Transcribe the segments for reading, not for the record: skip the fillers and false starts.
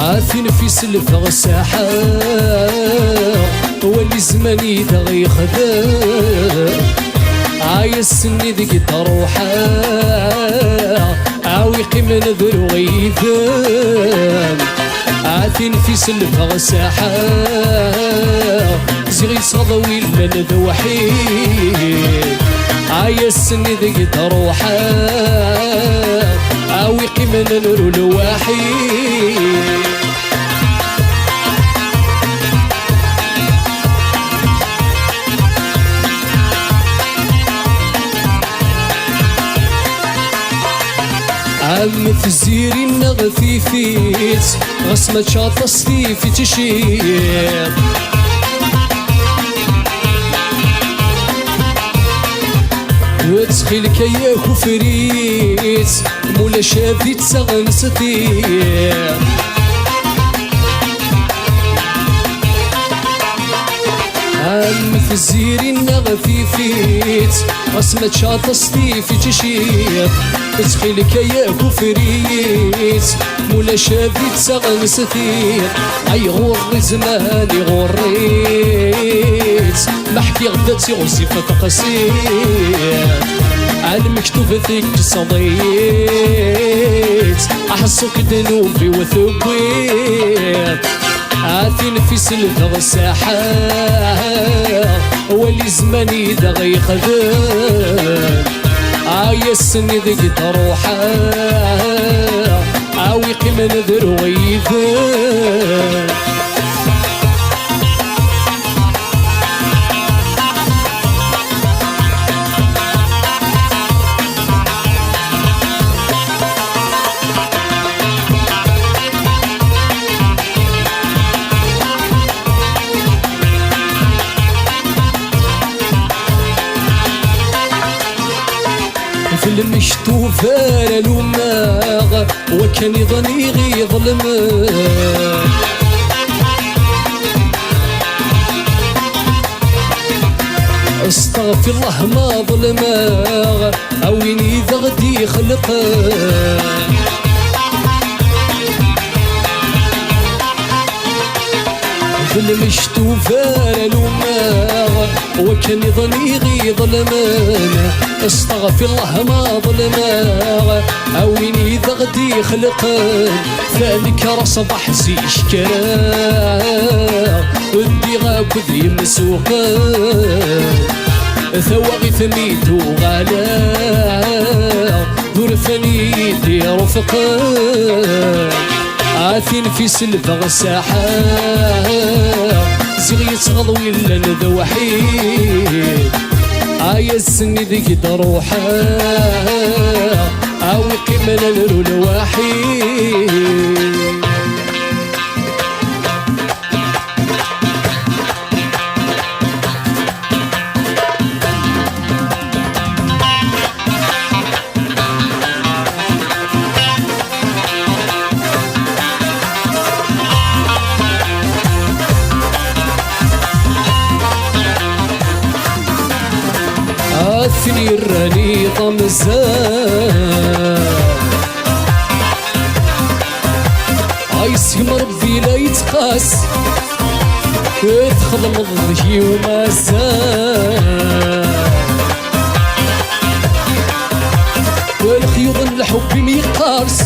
عاثين في سلفة الساحة واللي زماني دغي خذا عايز ذيك تروحا عاوي قيم نذر غيثان عاثين في سلفة الساحة زغي صغوي لنا وحيد عايز ذيك تروحا عاوي قيم نذر الوحيد عم تزيري النغثي فيت غصمة شاطستي في تشير وتخيل كيا كفريت مولا شافي تسغن ستير عم تزيري النغثي فيت غصمة شاطستي في تشير تخيل كيا كفريت مولا شافي تسغن ستير اي غوري زماني غوريت محكي غداتي غزيفة قصير المكتوب فيك صديت احسك ذنوبي وثبيت عاثين في سلفة الساحة واللي زماني دغي خذان عايسني ذيك تروحا عاوي قيمة نذر ويثان في المشتوف للماغ وكان يظني غي ظلم استغفر الله ما ظلماغ اويني ذغدي خلق في المشتوف للماغ وكان يظني غي ظلمان استغفر الله ما ظلماغ اويني ذغدي خلقان ذلك رصبح زيش كراغ ودي غاك ذي مسوقان ثواغي ثميتو غالا ذرفني دي رفقان عاثين في سلفة الساحة زغي صغضوي لنا وحيد عايزني ذيك تروحا عاوي قيمة لنا الوحيد عاثني الراني طمزان عايسي مربي لا يتقاس ادخل مضي وما زال والخيوط الحب ميقارس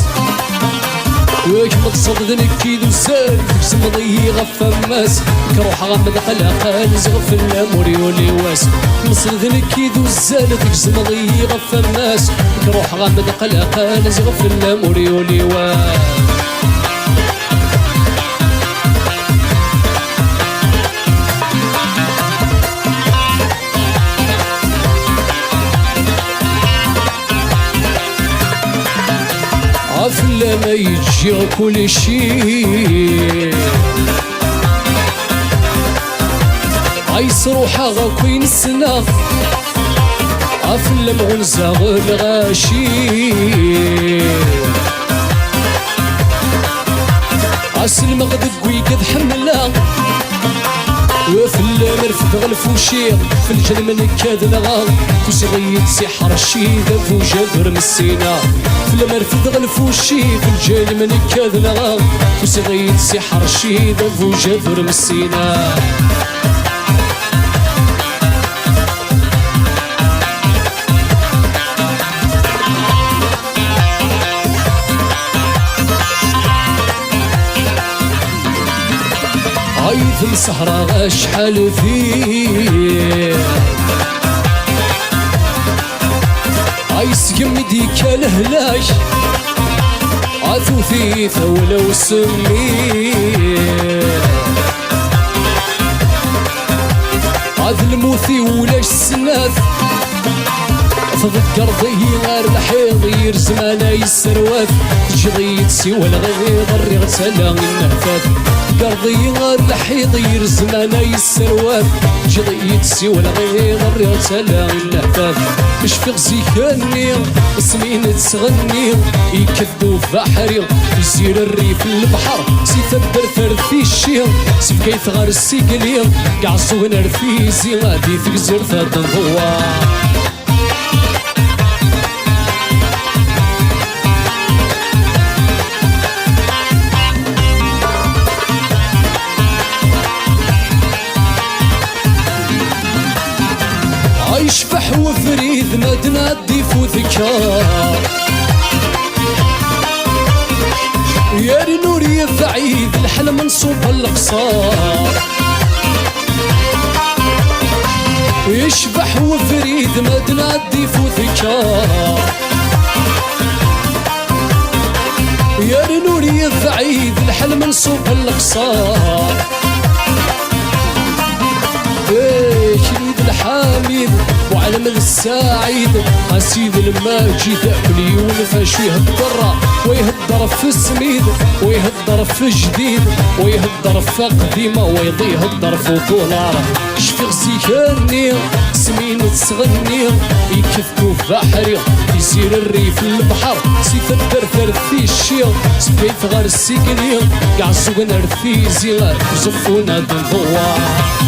ويك مقصد ذنكيد وسال تكسم ضي غفماس كروح غمد قلقان زغف الامور يولي واس مقصد ذنكيد وسال تكسم ضي غفماس كروح غمد قلقان زغف الامور يولي واس عفلة ما يجي كل شي عايس روحها غاكوين السنة عفلة مغنزة الغاشي عسل مغدق ويقد حملة وفي المرفد غلفوشيغ في الجنم نكاد نغار وصغيد سحر الشيدة وجابر مسينا في المرفد غلفوشي في الجنم نكاد نغار وصغيد سحر الشيدة وجابر مسينا عيد السهرة شحال فيه عيس يمدي كالهلاش عثوثي ثولة وسمي عذ الموثي ولاش سناث تذكر ضي غير الحيض يرزم انا يسروات تجضي تسوى الغيظ الريغ سلا النهفات قرضي غير الحيض يرزم انا يسروات تجضي تسوى الغيظ الريغ سلا النهفات مش في غزيكاني سمين تسغني يكذبوا في بحري يسير الريف البحر سيف الدرثر في الشير سيف كيف غير السيقلي قاع صغنر في زي غادي في زرثة تنضوى يشفح وفريد ما تنادي فوذكار يا نور يا بعيد الحلم منصوب القصار يشبح وفريد ما تنادي فوذكار يا نور يا بعيد الحلم منصوب القصار شريد الحامد وعلم السعيد قصيد الماجد مليون فاش يهدر ويهدر في السميد ويهدر في الجديد ويهدر في قديمه ويضي يهدر في دولار شفي غزيكاني سمين تسغني يكفكو في بحري يسير الريف البحر سيف الدرثر في الشيغ سبيت غير السيكلي قاع السوقنا في زيغار زفونا دنضوار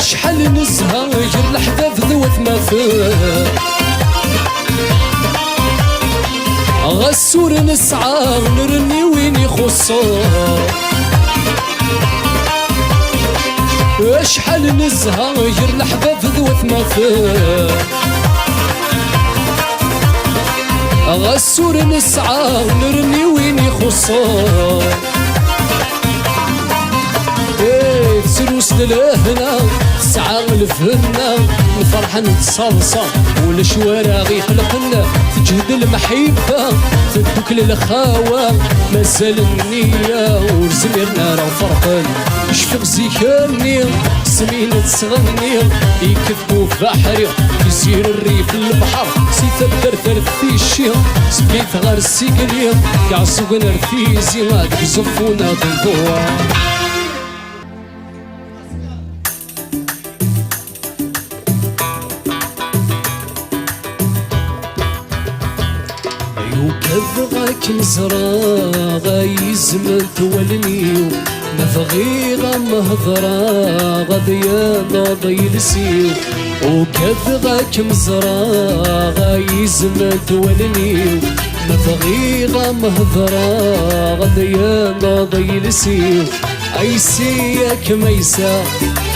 شحال نزهة غير الحباب ذوت ما فيه غسور نسعى نرني وين يخصر شحال نزهة غير الحباب ذوت ما فيه غسور نسعى نرني وين يخصر تسروس للهنا تسعى الفنا الفرحة نتصلصة والشوارع غيخلقنا تجهد المحبة تدوك للخاوة مازال النية ورزميرنا راه فرقان يشفق زيكاني سمين تسغني يكذبوا في بحري يسير الريف البحر سيف الدرثر في الشيغ سبيت غير السيقلي قاع سوقنا في زيغاد بزفونا دندوار كذغاك نزرا غايزمن تولنيو نفغي غمهضرا غضيا ناضي لسيو وكذغاك مزرا غايزمن تولنيو نفغي غمهضرا غضيا ناضي لسيو عيسيك ميسا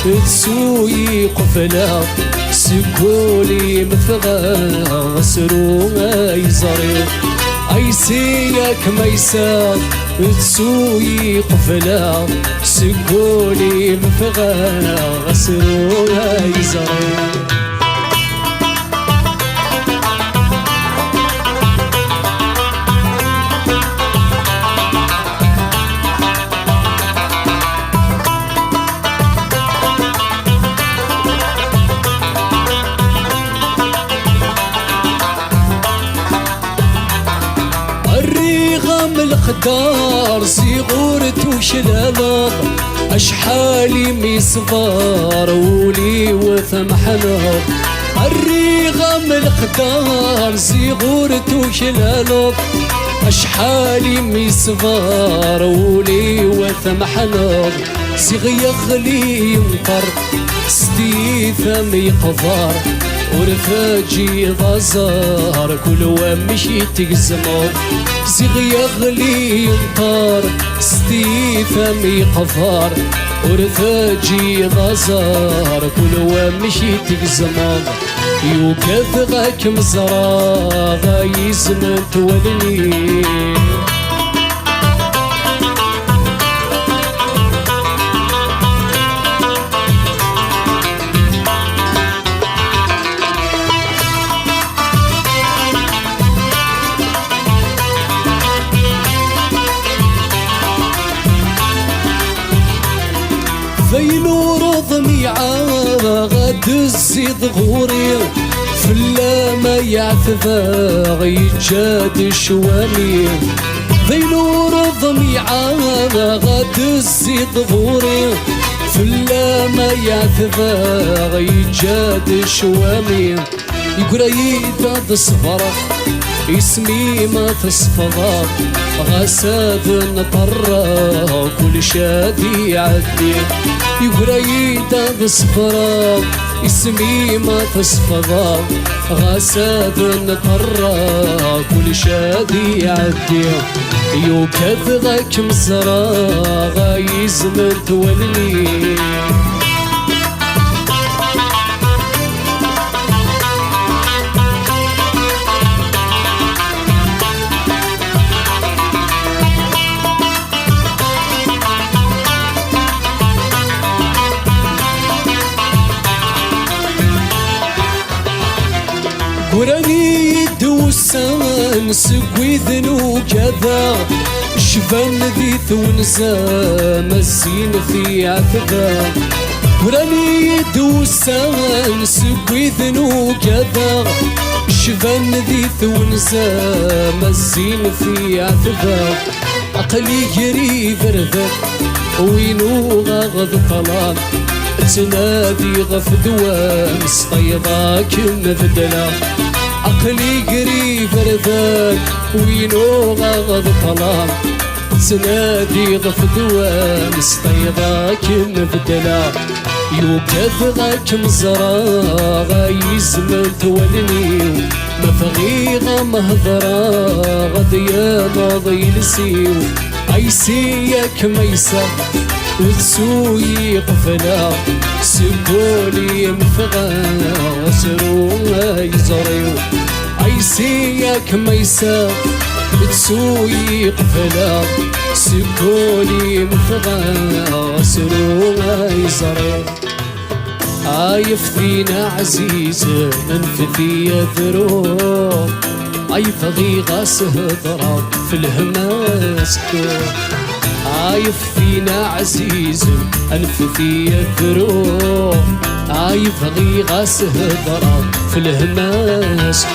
تسوي قفلا سكولي مثغى غسرو غايزريو عيسيك ميسا تسوي قفلا سكولي مثغى غسرو غايزريو القدار صغورة وشلالة أشحالي ميصبر ولي وثمحنا الريغم القدار زيغورتو شلالو أشحالي ميصبر ولي وثمحنا زيغ يغلي يمطر ستيثا ميقدر ورفاجي ضزار كل ومشي تقزمر زيغ يغلي يمطر ستيثا ميقدر ورفاجي ضزار كل ومشي تقزمر يوكث غاك مزرا غايز من تولني ذيلو رضمي عارة غاد الزيد غوري فلا يعتذا غيجاد الشوامي ذيلو رضمي عارة غاد الزيد غوري فلا يعتذا غيجاد الشوامي يقول يداد صفرة اسمي ما تصفضا غساد نطرة كل شادي يعدي يقريدا بصفرا اسمي ما تصفضا غساد نطرة كل شادي يعدي يوكذ غاك مزرا غايز من تولني وراني دوسان سقوي ذنو كذا شفان ذي ثونزا مزين في عتبا وراني دوسان سقوي ذنو كذا شفان ذي ثونزا مزين في عتبا أقلي يري فرذا وينو غاغذ طلال تنادي غف دوام سطيضاك مبدلا عقلي قريب رذاك وينو غاغذ طلال تنادي غف دوام سطيضاك مبدلا يوكذ غاك مزرا غايز من تولني مفغيغة مهضرا غديا ماضي لسيو عيسيك ميسا وتسوي قفلا سبولي مفغانا وسرو يزريو عيسيك ميسا وتسوي قفلا سبولي مفغانا وسرو يزريو عايف فينا عزيز ننفذي ذروب عايف غيغة سهضرة في الهماس عايف فينا عزيز أنفذي الذروب عايف غيغة سهضرة في الهماس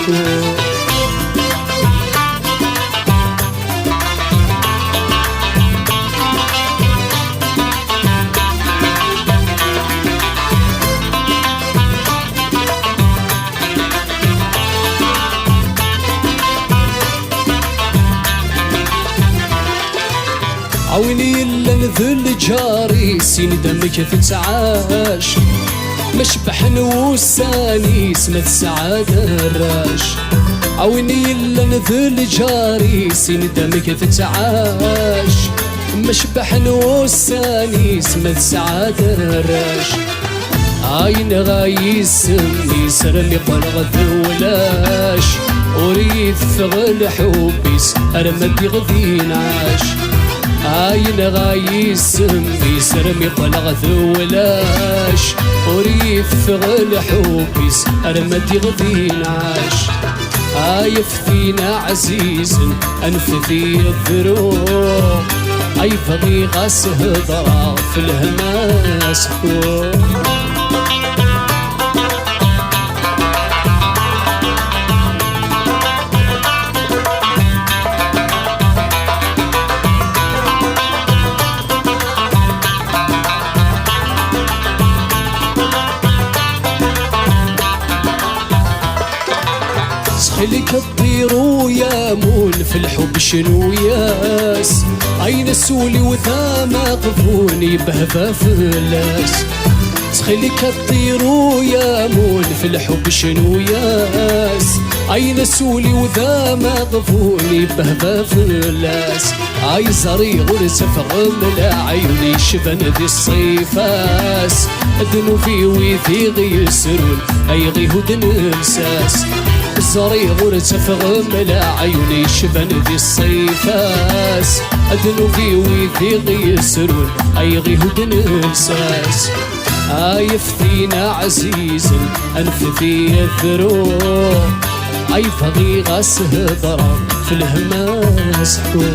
عوني إلا نذل جاري سين دمك تتعاش مشبح نوساني اسمه السعادة الراش عوني إلا نذل جاري سين دمك تتعاش مشبح نوساني اسمه السعادة الراش عين غايس يسرمي قلغ ذولاش أريد ثغل حبيس أرمد يغذين عاش عين غايس يسرمي قلغ ذولاش أريد ثغل حبيس أرمد يغذين عاش عايف فينا عزيز أنفذي الذروب عيف غيغة سهضرة في الهماس تخليك تطير ويا مول في الحب شنو ياس عين سولي وذا ما غفوني بهفا فلاس تخليك تطير ويا مول في الحب شنو ياس عين سولي وذا ما غفوني بهفا فلاس عاي زري ورسفغ ملا عيوني شبن ذي الصيفاس ادنو في ويثي غيسرون اي غيهود نمساس زري ورسفغ ملا عيوني شبن ذي الصيفاس ادنو في ويثي غيسرون اي غيهود نمساس عايفتينا عزيز انفثي الذروع عيفغي غاس هضرة في الهماس حكوم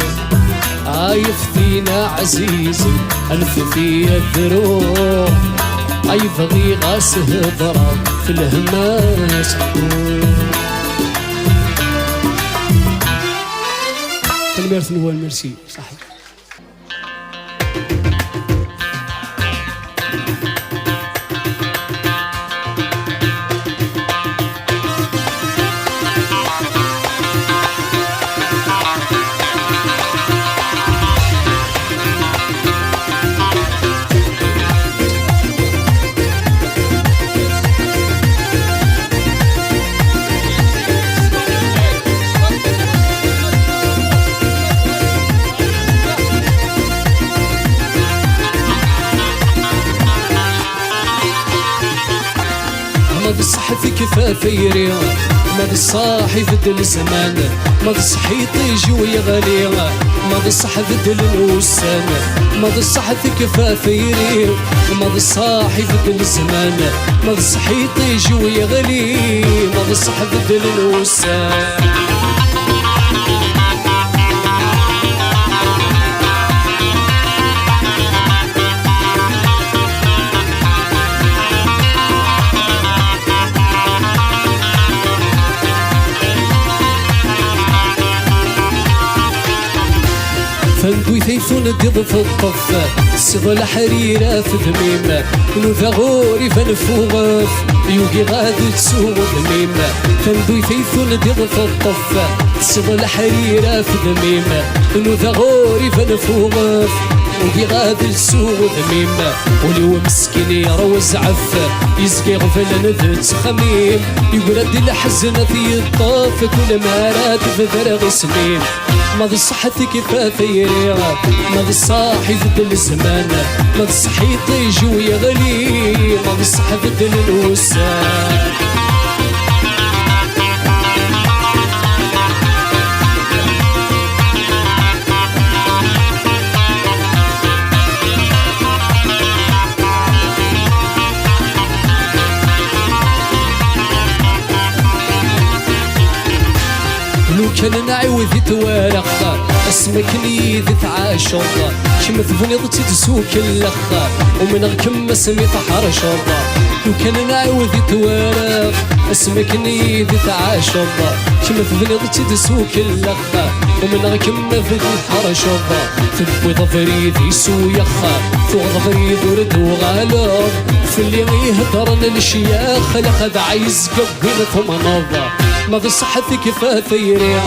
عايفتينا عزيز انفثي الذروع عيفغي غاس هضرة في الهماس حكوم الميرثن هو الميرسي صحيح. ماضي الصح في كفافي ريا ماضي الصاحي في الزمان ماضي الصح يطيج ويغلي ماضي الصح في الوسان ماضي الصح في كفافي ريا ماضي الصاحي في الزمان ماضي الصح يطيج ويغلي ماضي الصح في الوسان فندوي ثيثون ديض في الطف صغل حريرة في ذميمة ونوثا غوري فنفوغف يوغي غادي تسوغ ذميمة فندوي ثيثون ديض في الطف صغل حريرة في ذميمة ونوثا غوري فنفوغف يوغي غادي تسوغ ذميمة ولو مسكين يروز عف يزقي غفل نذت خميم يقرد الحزن في الطاف كل ما راد في ذرغ سنين ماضي صحتي كفافي ريغا ماضي صاحي في الزمان ماضي صحي يطيج ويغلي ماضي صحي في الوسان لو كان نعوذ توارخ اسمك نيذ تعاشر شمث فنيض تدسوك اللخ ومن غكم اسمي تحرش لو كان نعوذ توارخ اسمك نيذ تعاشر شمث فنيض تدسوك اللخ ومن غكم في الحرش في ظفري ذي سويخ فوق ظفري ذرد وغالب في اللي يهدرن الشياخ لقد عايز قبل ثم نظر ماضي صحتي كفافي ريا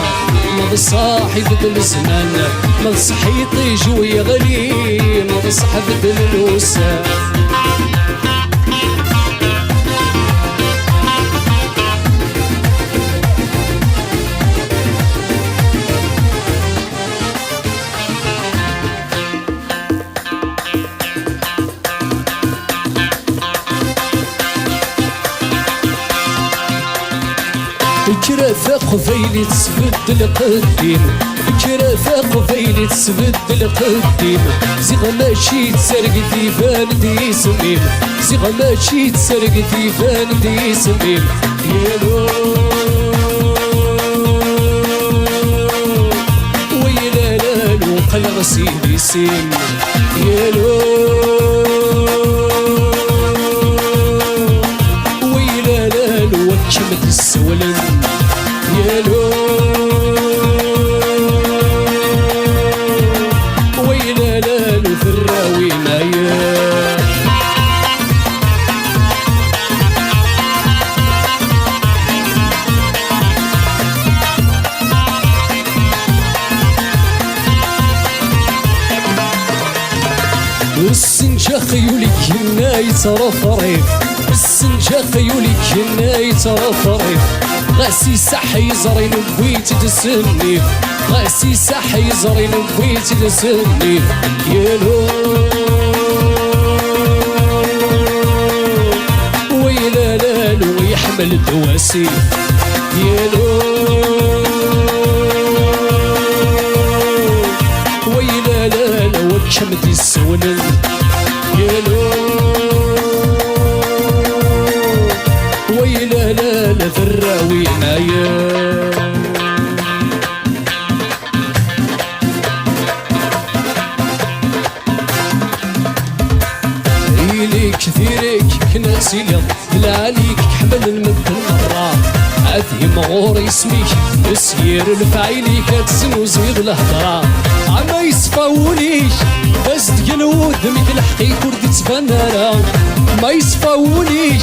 ماضي صاحي ذد الزمان ماضي صحي يطيج ويغلي ماضي صحي ذد الوسان كرافة قفيلي تسبد القديم كرافة قفيلي تسبد القديم زيغ ماشي تسرق ديفان دي سميم زيغ ماشي تسرق ديفان دي سميم يالو ويلا لالو قلغ سيدي سيم يالو ويلا لالو وكمت السولن يالو ويلا لالو في الراوي نايا السنجا خيولي كنا يترفرف السنجا خيولي كنا يترفرف غاسي صحي زرين بغيت تسنيف غاسي صحي زرين بغيت تسنيف يالو ويلا لالو يحمل الدواسي يالو ويلا لالو وكشمت السونن يالو ويلا لالا ذراوي معايا إليك كثيرك كنا سيليض بالعليك حمل المد المرة عذي مغور يسميك يسير الفعيلي كتسن وزيد الهضرة عما يصفاوليش بس تقنود ميك الحقيق ورد تبنارا ما يصفاوليش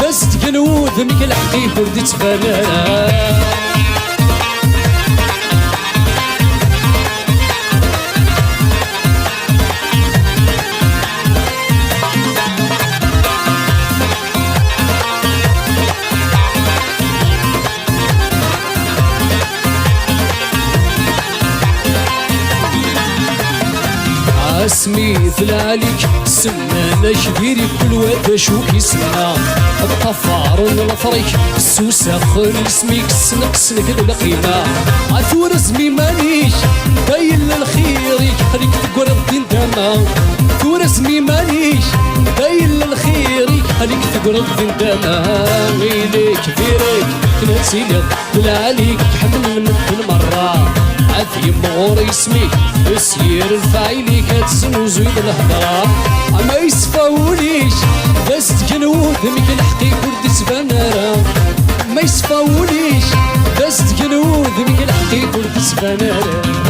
بس تقنود ميك الحقيق ورد تبنارا اسمي ثلاليك سمانا شبيري كل واد شوك يسمعنا الطفار الفريك السوسة خل اسميك سنك سنك القيمة عثور اسمي مانيش باين للخير يخليك تقول الدين داما ثور اسمي مانيش باين للخير يخليك تقول الدين داما غيليك فيريك كنتيلي بالعليك حمل من المرة عذي مغور يسميك يسير الفعيلي كتسن وزيد الهضرة ما يصفاوليش بس تقنود ميك الحقيق ورد تبنارا ما يصفاوليش بس تقنود ميك الحقيق ورد تبنارا